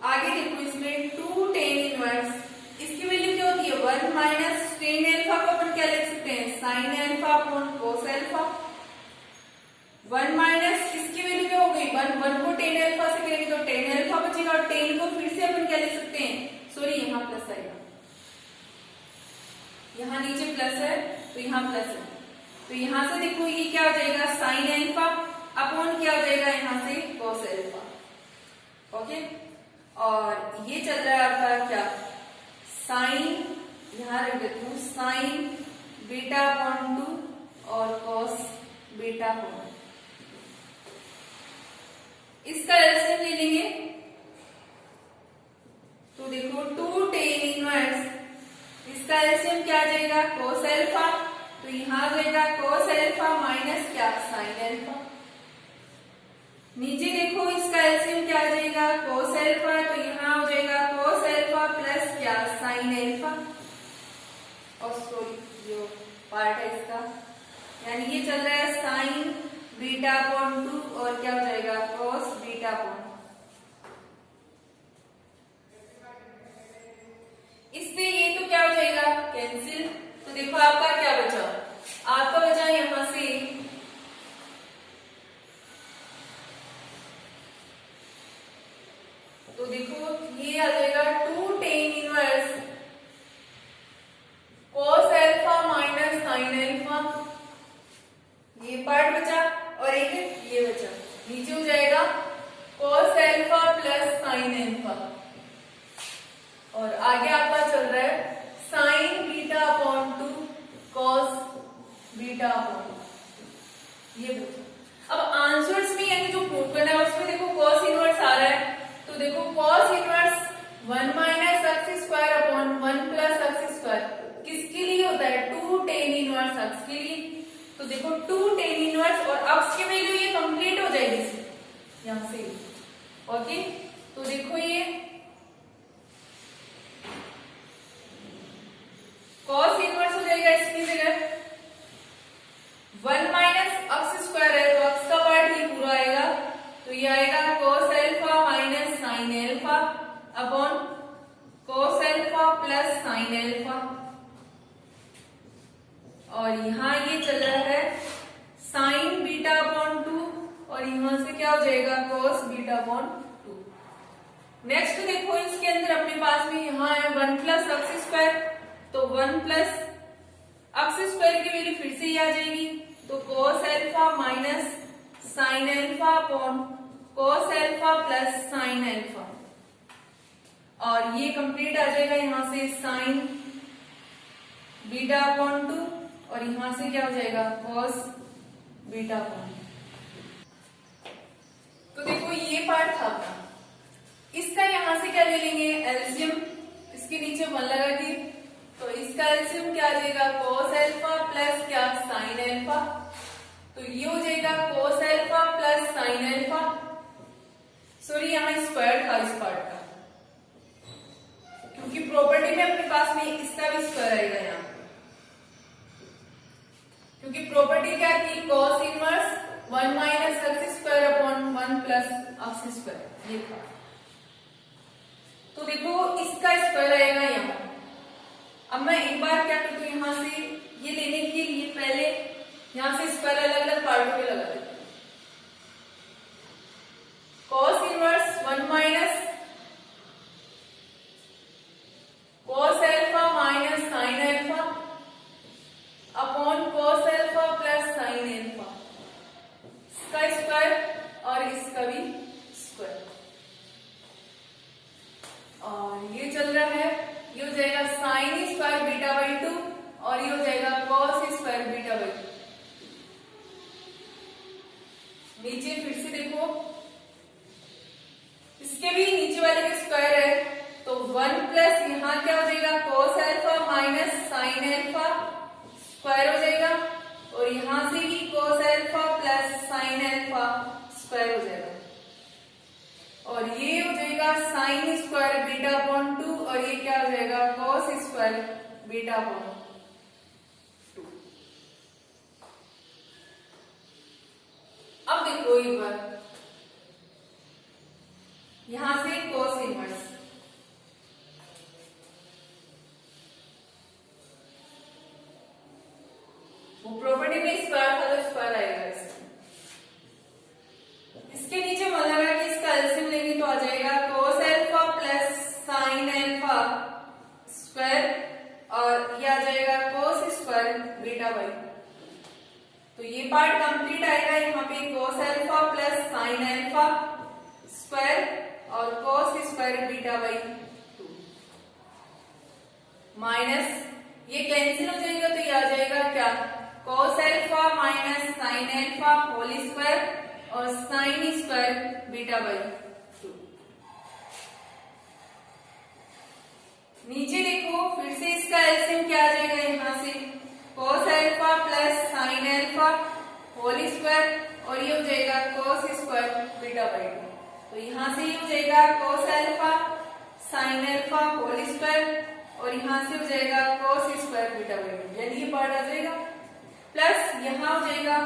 आगे देखो इसमें 2 tan इनवर्स, इसकी वैल्यू क्या होती है 1 माइनस tan अल्फा को अपन क्या लिख सकते हैं sin alpha upon cos alpha, 1 minus इसकी वैल्यू क्या हो गई 1 को tan अल्फा से करेंगे तो tan अल्फा बचेगा, और tan को फिर से अपन क्या लिख सकते हैं, सॉरी यहाँ प्लस आएगा, यहाँ नीचे प्लस है तो यहाँ प्लस है, तो यहाँ से देखो ये क्या हो जाएगा sin अल्फा अपॉन क्या हो जाएगा यहाँ से cos अल्फा। ओके, और ये चल रहा है आपका क्या sin, यहाँ रख देती हूँ sin बीटा अपॉन 2 और cos बीटा अपॉन, इसका एलसीएम ले लेंगे, तो देखो 2 tan इनवर्स, इसका एलसीएम क्या आ जाएगा cos अल्फा, तो यहाँ आ जाएगा cos अल्फा माइनस क्या sin अल्फा। नीचे देखो इसका एलसीएम क्या आ जाएगा cos अल्फा, तो यहाँ हो जाएगा cos अल्फा प्लस क्या sin अल्फा, और सॉरी जो पार्ट है इसका, यानी ये चल रहा है sin बीटा अपॉन 2 और क्या हो जाएगा cos बीटा अपॉन, इससे ये तो क्या हो जाएगा कैंसिल, तो देखो आपका क्या बचा, आपका बचा यहां से तो देखो ये आ जाएगा 2 tan inverse cos alpha minus sin alpha, ये पार्ट बचा, और एक ये बचा, नीचे हो जाएगा cos alpha plus sin alpha, और आगे आपका चल रहा है sin beta upon 2 cos beta upon, ये बचा। अब आंसर्स में यानी जो प्रूव करना है उसमें देखो cos इनवर्स आ रहा है, तो तो देखो cos inverse 1 minus x square upon 1 plus x square किसके लिए होता है? 2 tan इनवर्स एक्स के लिए। तो देखो 2 tan इनवर्स और एक्स की वैल्यू ये कंप्लीट हो जाएगी यहां से। ओके, तो देखो ये cos इनवर्स हो जाएगा इसकी जगह 1 माइनस एक्स स्क्वायर है तो एक्स का पार्ट ये पूरा आएगा, तो ये आएगा cos alpha minus sin alpha upon cos alpha plus sin alpha. और यहाँ ये चल रहा है sin बीटा अपॉन 2 और यहाँ से क्या हो जाएगा cos बीटा अपॉन 2। नेक्स्ट देखो इसके अंदर अपने पास में यहाँ है 1 प्लस एक्स स्क्वायर, तो 1 प्लस एक्स स्क्वायर की वैल्यू फिर से ही आ जाएगी, तो cos alpha minus sin alpha upon cos alpha plus sin alpha. और ये कंप्लीट आ जाएगा यहाँ से sin बीटा अपॉन 2 और यहाँ से क्या हो जाएगा cos बीटा अपॉन। तो देखो ये पार्ट था अपना, इसका यहाँ से क्या ले लेंगे एलसीएम, इसके नीचे 1 लगा के, तो इसका एलसीएम क्या आ जाएगा cos अल्फा प्लस क्या sin अल्फा, तो ये हो जाएगा cos alpha plus sin alpha. Sorry यहाँ स्क्वायर था इस पार्ट का, क्योंकि प्रॉपर्टी में अपने पास में इसका भी स्क्वायर आएगा यहाँ, क्योंकि प्रॉपर्टी क्या थी cos inverse 1 minus x square upon 1 plus x square ये था। तो देखो इसका स्क्वायर आएगा यहाँ। अब मैं एक बार क्या करती हूँ यहाँ से ये लेने के लिए पहले यहाँ से स्क्वायर अलग अलग पार्टों में लगा देती हूँ। cos inverse 1 minus cos alpha minus sin alpha upon cos alpha plus sin alpha, इसका स्क्वायर और इसका भी स्क्वायर। और ये चल रहा है, ये हो जाएगा sin स्क्वायर बीटा बाई 2 और ये हो जाएगा cos स्क्वायर बीटा बाई 2। नीचे फिर से देखो इसके भी नीचे वाले का स्क्वायर है, तो 1 प्लस यहाँ क्या हो जाएगा cos alpha minus sin alpha square हो जाएगा और यहाँ से भी cos alpha plus sin alpha square हो जाएगा और ये हो जाएगा sin स्क्वायर बीटा अपॉन 2 और ये क्या हो जाएगा cos स्क्वायर बीटा अपॉन 2। अब देखो एक बार यहां से cos इनवर्स, वो प्रॉपर्टी में स्क्वायर था तो स्क्वायर आएगा इसके नीचे मन लगा कि इसका एलसीएम लेंगे तो आ जाएगा cos alpha plus sin alpha square और ये आ जाएगा cos स्क्वायर बीटा बाई। तो ये पार्ट कंप्लीट आएगा यहाँ पे cos alpha plus sin alpha square और cos square beta by 2 minus ये कैंसिल हो जाएगा तो ये आ जाएगा क्या cos alpha minus sin alpha whole square और sin स्क्वायर बीटा बाई 2। नीचे देखो फिर से इसका एलसीएम क्या आ जाएगा यहाँ से cos alpha plus sin alpha whole square और ये हो जाएगा cos स्क्वायर बीटा बाई 2। तो यहाँ से ये हो जाएगा cos alpha sin alpha whole square और यहाँ से हो जाएगा cos स्क्वायर बीटा बाई 2, यानी ये पार्ट आ जाएगा प्लस यहाँ हो जाएगा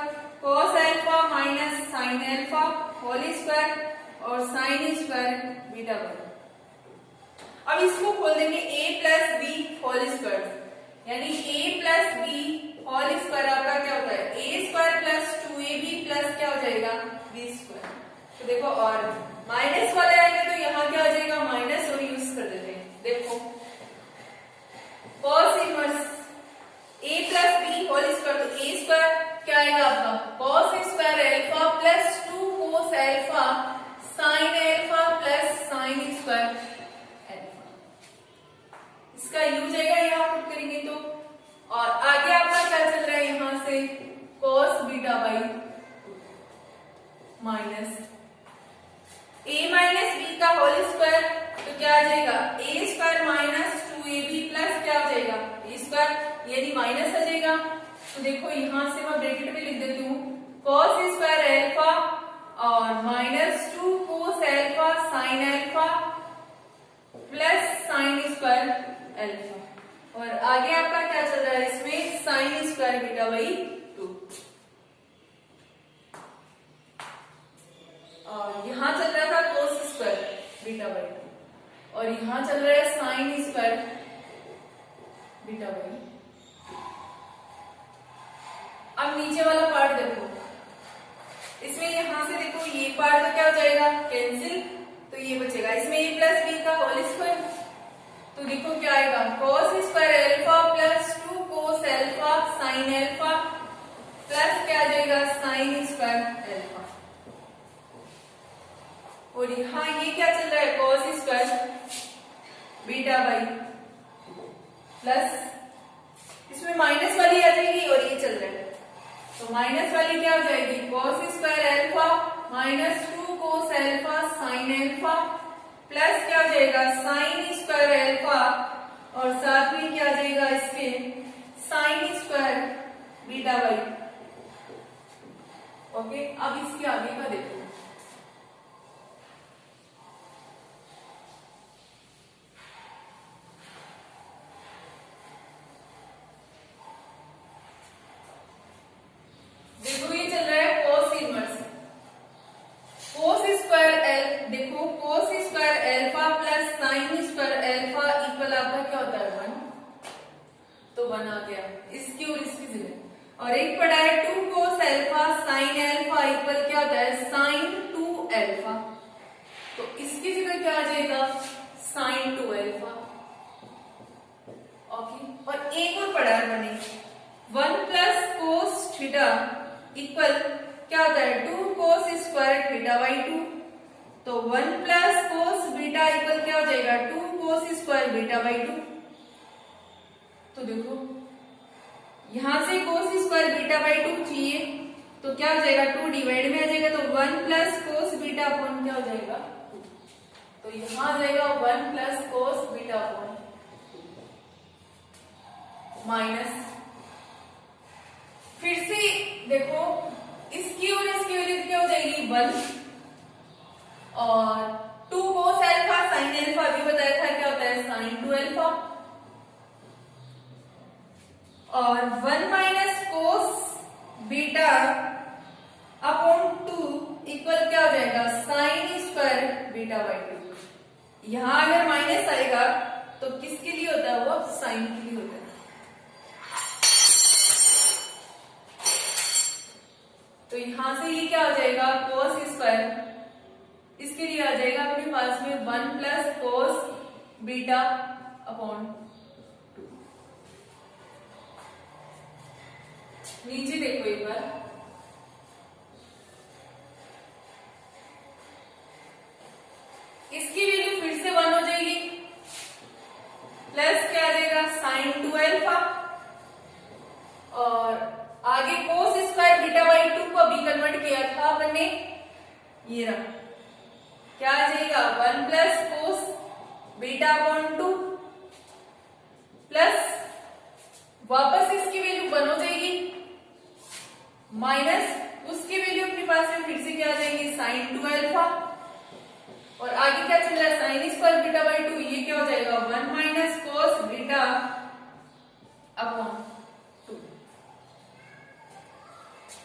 cos alpha minus sin alpha whole square और sin स्क्वायर बीटा बाई। अब इसको खोल देंगे a plus b whole square, यानी a plus b whole square आपका क्या होता है a square plus 2ab plus क्या हो जाएगा b स्क्वायर। तो देखो और माइनस वाले आएंगे तो यहाँ क्या आ जाएगा माइनस और यूज कर देते हैं। देखो cos inverse a plus b whole square, तो a स्क्वायर क्या आएगा आपका cos square alpha plus 2 cos alpha sin alpha plus sin square alpha, इसका यूज आएगा यहाँ पुट करेंगे तो। और आगे आपका क्या चल रहा है यहाँ से cos beta by minus a minus b का होल स्क्वायर, तो क्या आ जाएगा ए स्क्वायर माइनस 2ab प्लस क्या हो जाएगा ए स्क्वायर, यानी माइनस आ जाएगा। तो देखो यहां से मैं ब्रैकेट में लिख देती हूँ cos स्क्वायर अल्फा और minus 2 cos alpha sin alpha plus sin square alpha, और आगे आपका क्या चल रहा है इसमें sin स्क्वायर बीटा बाई 2, और यहां चल रहा था cos स्क्वायर बीटा बाई 2 और यहां चल रहा है sin स्क्वायर बीटा बाई 2। अब नीचे वाला पार्ट देखो, इसमें यहां से देखो ये पार्ट तो क्या हो जाएगा कैंसिल, तो ये बचेगा इसमें a प्लस बी का होल स्क्वायर, तो देखो क्या आएगा cos square alpha plus 2 cos alpha sin alpha plus क्या आ जाएगा sin स्क्वायर अल्फा, और यहाँ ये क्या चल रहा है cos square beta by plus, इसमें माइनस वाली आ जाएगी और ये चल रहा है, तो माइनस वाली क्या हो जाएगी cos square alpha minus 2 cos alpha sin alpha plus क्या हो जाएगा sin स्क्वायर अल्फा, और साथ में क्या आ जाएगा इसके sin square beta by. Okay, अब इसके आगे का देखो, देखो ये चल रहा है cos inverse, cos square L, देखो cos square alpha plus sin square alpha equal आपका क्या होता है 1, तो 1 आ गया इसकी और इसकी जगह, और एक पड़ा है 2 cos alpha sin alpha equal क्या होता है sin 2 अल्फा, तो इसकी जगह क्या आ जाएगा sin 2 अल्फा। ओके, और एक और पड़ा है बने 1 प्लस cos थीटा इक्वल क्या होता है 2 cos स्क्वायर थीटा बाई 2, तो 1 प्लस cos बीटा इक्वल क्या हो जाएगा 2 cos स्क्वायर बीटा बाई 2, तो देखो यहां से cos स्क्वायर बीटा बाई 2 चाहिए, तो क्या हो जाएगा 2 डिवाइड में आ जाएगा, तो 1 प्लस cos बीटा अपॉन क्या हो जाएगा 2, तो यहां आ जाएगा 1 plus cos beta upon minus, फिर से देखो इसकी और इसकी वैल्यू क्या हो जाएगी 1, और 2 cos अल्फा sin अल्फा अभी बताया था क्या होता है sin 2 अल्फा, और 1 minus cos beta upon 2 equal क्या हो जाएगा sin स्क्वायर बीटा बाई 2। यहां अगर माइनस आएगा तो किसके लिए होता है वो साइन के लिए होता है, तो यहां से ये क्या हो जाएगा cos स्क्वायर, इसके लिए आ जाएगा अपने पास में 1 प्लस cos बीटा अपॉन 2। नीचे देखो एक बार, इसकी वैल्यू फिर से 1 हो जाएगी, प्लस क्या आ जाएगा sin 2 अल्फा, और आगे cos स्क्वायर बीटा बाई 2 को अभी कन्वर्ट किया था अपन ने, ये रहा क्या आ जाएगा 1 plus cos beta upon 2 plus वापस इसकी वैल्यू 1 हो जाएगी, माइनस उसकी वैल्यू अपने पास में फिर से क्या आ जाएगी sin 2 अल्फा, और आगे क्या चल रहा है sin स्क्वायर बीटा बाई 2, ये क्या हो जाएगा 1 माइनस cos बीटा अपॉन 2।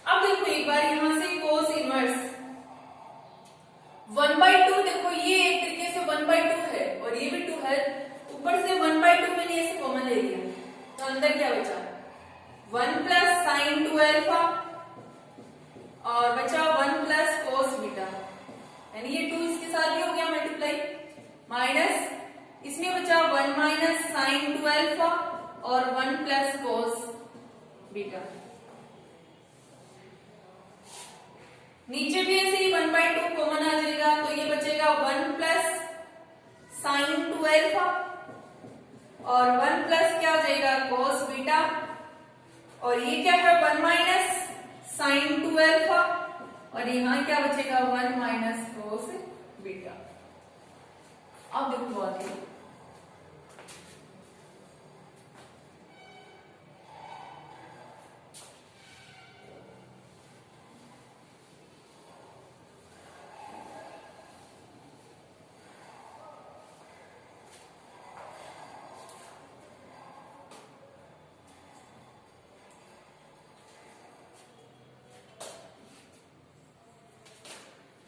अब देखो एक बार यहां से cos इनवर्स 1/2, देखो ये एक तरीके से 1/2 है और ये भी 2 है, ऊपर से 1/2 मैंने ऐसे कॉमन ले लिया, तो अंदर क्या बचा 1 प्लस sin 2 अल्फा और बचा 1 प्लस cos बीटा, यानी ये 2 इसके साथ भी हो गया मल्टीप्लाई, माइनस इसमें बचा 1 माइनस sin 2 अल्फा और 1 प्लस cos बीटा। नीचे भी ऐसे ही 1/2 कॉमन आ जाएगा, तो ये बचेगा 1 प्लस sin 2 अल्फा और 1 प्लस क्या हो जाएगा cos बीटा, और ये क्या है 1 माइनस sin 2 अल्फा और यहाँ क्या बचेगा 1 माइनस cos बीटा। अब देखो आगे,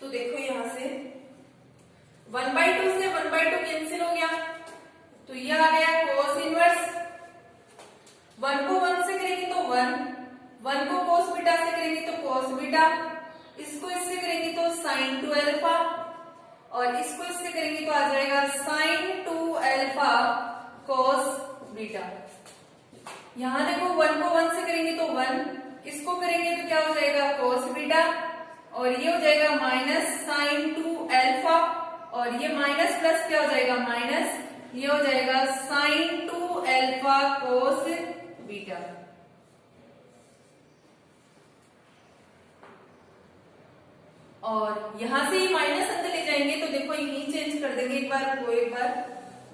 तो देखो यहां से 1/2 से 1/2 कैंसिल हो गया, तो ये आ गया cos इनवर्स। 1 को 1 से करेंगे तो 1, 1 को cos बीटा से करेंगे तो cos बीटा, इसको इससे करेंगे तो sin 2 अल्फा, और इसको इससे करेंगे तो आ जाएगा sin 2 अल्फा cos बीटा। यहां देखो 1 को 1 से करेंगे तो 1, इसको करेंगे तो क्या हो जाएगा cos बीटा, और ये हो जाएगा माइनस sin 2 अल्फा, और ये माइनस प्लस क्या हो जाएगा माइनस, ये हो जाएगा sin 2 अल्फा cos बीटा। और यहां से ही माइनस अंदर ले जाएंगे तो देखो यही चेंज कर देंगे एक बार, वो एक बार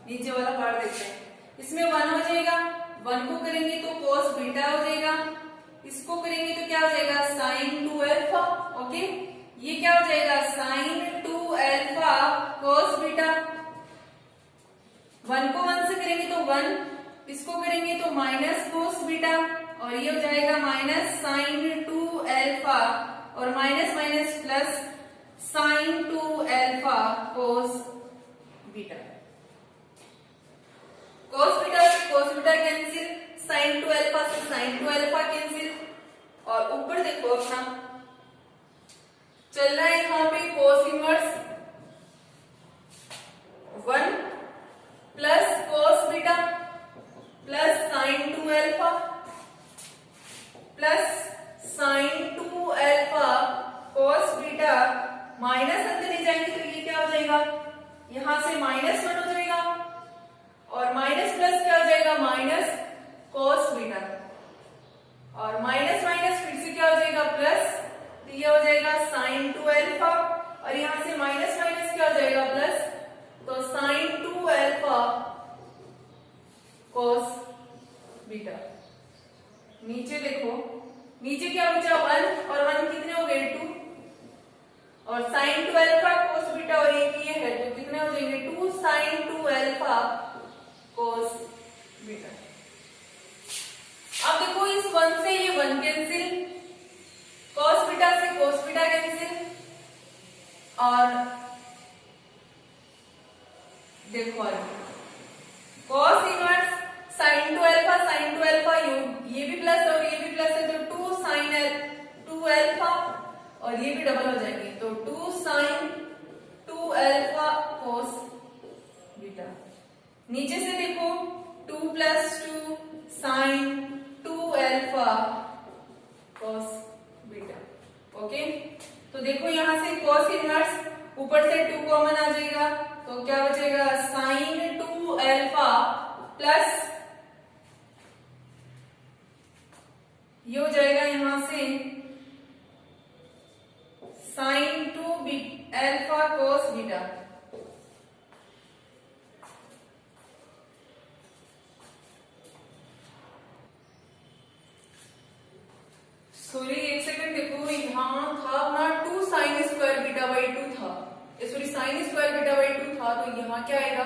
नीचे वाला पार्ट देखते हैं। इसमें 1 हो जाएगा, 1 को करेंगे तो cos बीटा हो जाएगा, इसको करेंगे तो क्या हो जाएगा sin 2 अल्फा। ओके, ये क्या हो जाएगा sin 2 अल्फा cos बीटा। 1 को 1 से करेंगे तो 1, इसको करेंगे तो माइनस cos बीटा, और ये हो जाएगा माइनस sin 2 अल्फा, और minus minus plus sin 2 alpha cos beta. cos beta से cos beta cancel, sin 2 alpha से sin 2 अल्फा कैंसिल, और ऊपर देखो अपना चल रहा है यहाँ पे cos inverse 1 plus cos beta plus sin 2 alpha plus sin 2 alpha cos beta, minus अंदर ले जाएंगे तो ये क्या हो जाएगा, यहां से माइनस 1 हो जाएगा, और माइनस प्लस क्या हो जाएगा माइनस cos बीटा, और माइनस माइनस फिर से क्या हो जाएगा प्लस, तो ये हो जाएगा sin 2 अल्फा, और यहां से माइनस माइनस क्या हो जाएगा प्लस, तो sin 2 अल्फा cos बीटा। नीचे देखो, नीचे क्या बचा 1, और 1 कितने हो गए 2, और sin 2 अल्फा cos बीटा, और ये है तो कितने हो जाएंगे 2 sin 2 अल्फा cos बीटा। अब देखो इस 1 से ये 1 कैंसिल, cos बीटा से cos बीटा कैंसिल, और देखो cos इनवर्स sin 2 अल्फा ये भी प्लस और ये भी प्लस है तो 2 sin 2 अल्फा, और ये भी डबल हो जाएंगे तो 2 sin 2 अल्फा cos बीटा। नीचे से देखो 2 plus 2 sin 2 alpha cos beta. Okay, तो देखो यहां से cos इनवर्स ऊपर से 2 कॉमन आ जाएगा तो क्या बचेगा sin 2 अल्फा प्लस ये हो जाएगा यहां से sin 2 alpha cos beta. Sorry एक सेकंड देखो, यहाँ था अपना 2 sin स्क्वायर बीटा बाई 2 था, sorry sin square beta by 2 था, तो यहाँ क्या आएगा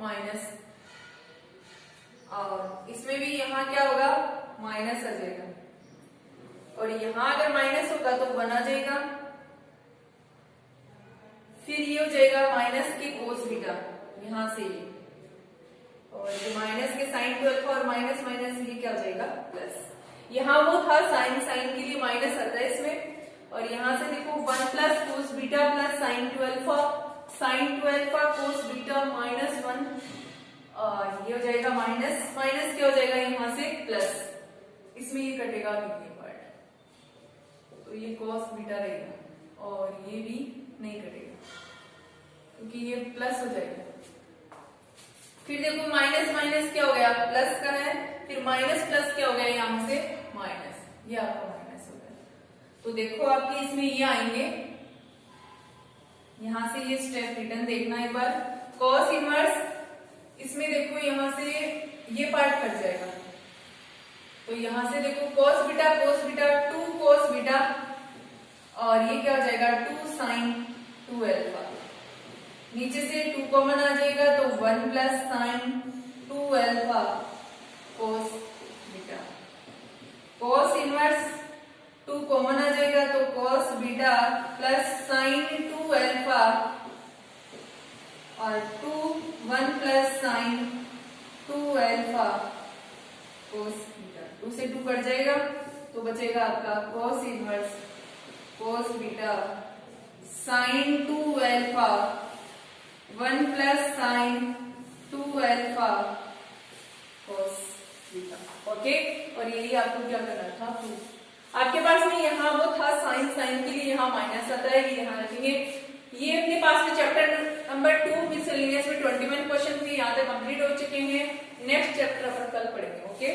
माइनस, और इसमें भी यहाँ क्या होगा माइनस आ जाएगा, और यहाँ अगर माइनस होगा तो 1 आ जाएगा, फिर ये हो जाएगा माइनस के cos बीटा यहाँ से ये, और ये माइनस के sin 2 अल्फा और माइनस माइनस ये क्या हो जाएगा प्लस। यहाँ वो था साइन के लिए माइनस आता है इसमें, और यहाँ से देखो 1 plus cos beta plus sin 2 alpha cos beta minus 1, ये हो जाएगा माइनस माइनस क्या हो जाएगा यहाँ से प्लस, इसमें ये कटेगा ये पार्ट तो ये cos बीटा रहेगा, और ये भी नहीं कटेगा क्योंकि ये प्लस हो जाएगा। फिर देखो माइनस माइनस क्या हो गया प्लस का है, फिर माइनस प्लस क्या हो गया यहाँ से माइनस, ये आपका माइनस हो गया। तो देखो आपके इसमें ये आएंगे, यहां से ये स्टेप रिटर्न देखना एक बार, कॉस इनवर्स, इसमें देखो यहाँ से ये पार्ट कट जाएगा, तो यहाँ से देखो cos बीटा 2 cos बीटा, और ये क्या हो जाएगा 2 sin 2 अल्फा। नीचे से 2 कॉमन आ जाएगा तो 1 plus sin 2 alpha cos beta. cos inverse 2 common आ जाएगा तो cos beta plus sin 2 alpha, और 1 plus sin 2 alpha cos beta. 2 से 2 कट जाएगा तो बचेगा आपका cos inverse cos beta sin 2 alpha 1 plus sin 2 alpha cos beta. Okay, और यही आपको क्या करना था प्रूफ। आपके पास में यहाँ वो था साइन, साइन के लिए यहाँ माइनस आता है, ये यहाँ रखेंगे। ये अपने पास में चैप्टर नंबर 2 मिसलेनियस में 21 क्वेश्चन भी यहाँ तक कंप्लीट हो चुके हैं। नेक्स्ट चैप्टर अपन कल पढ़ेंगे। ओके।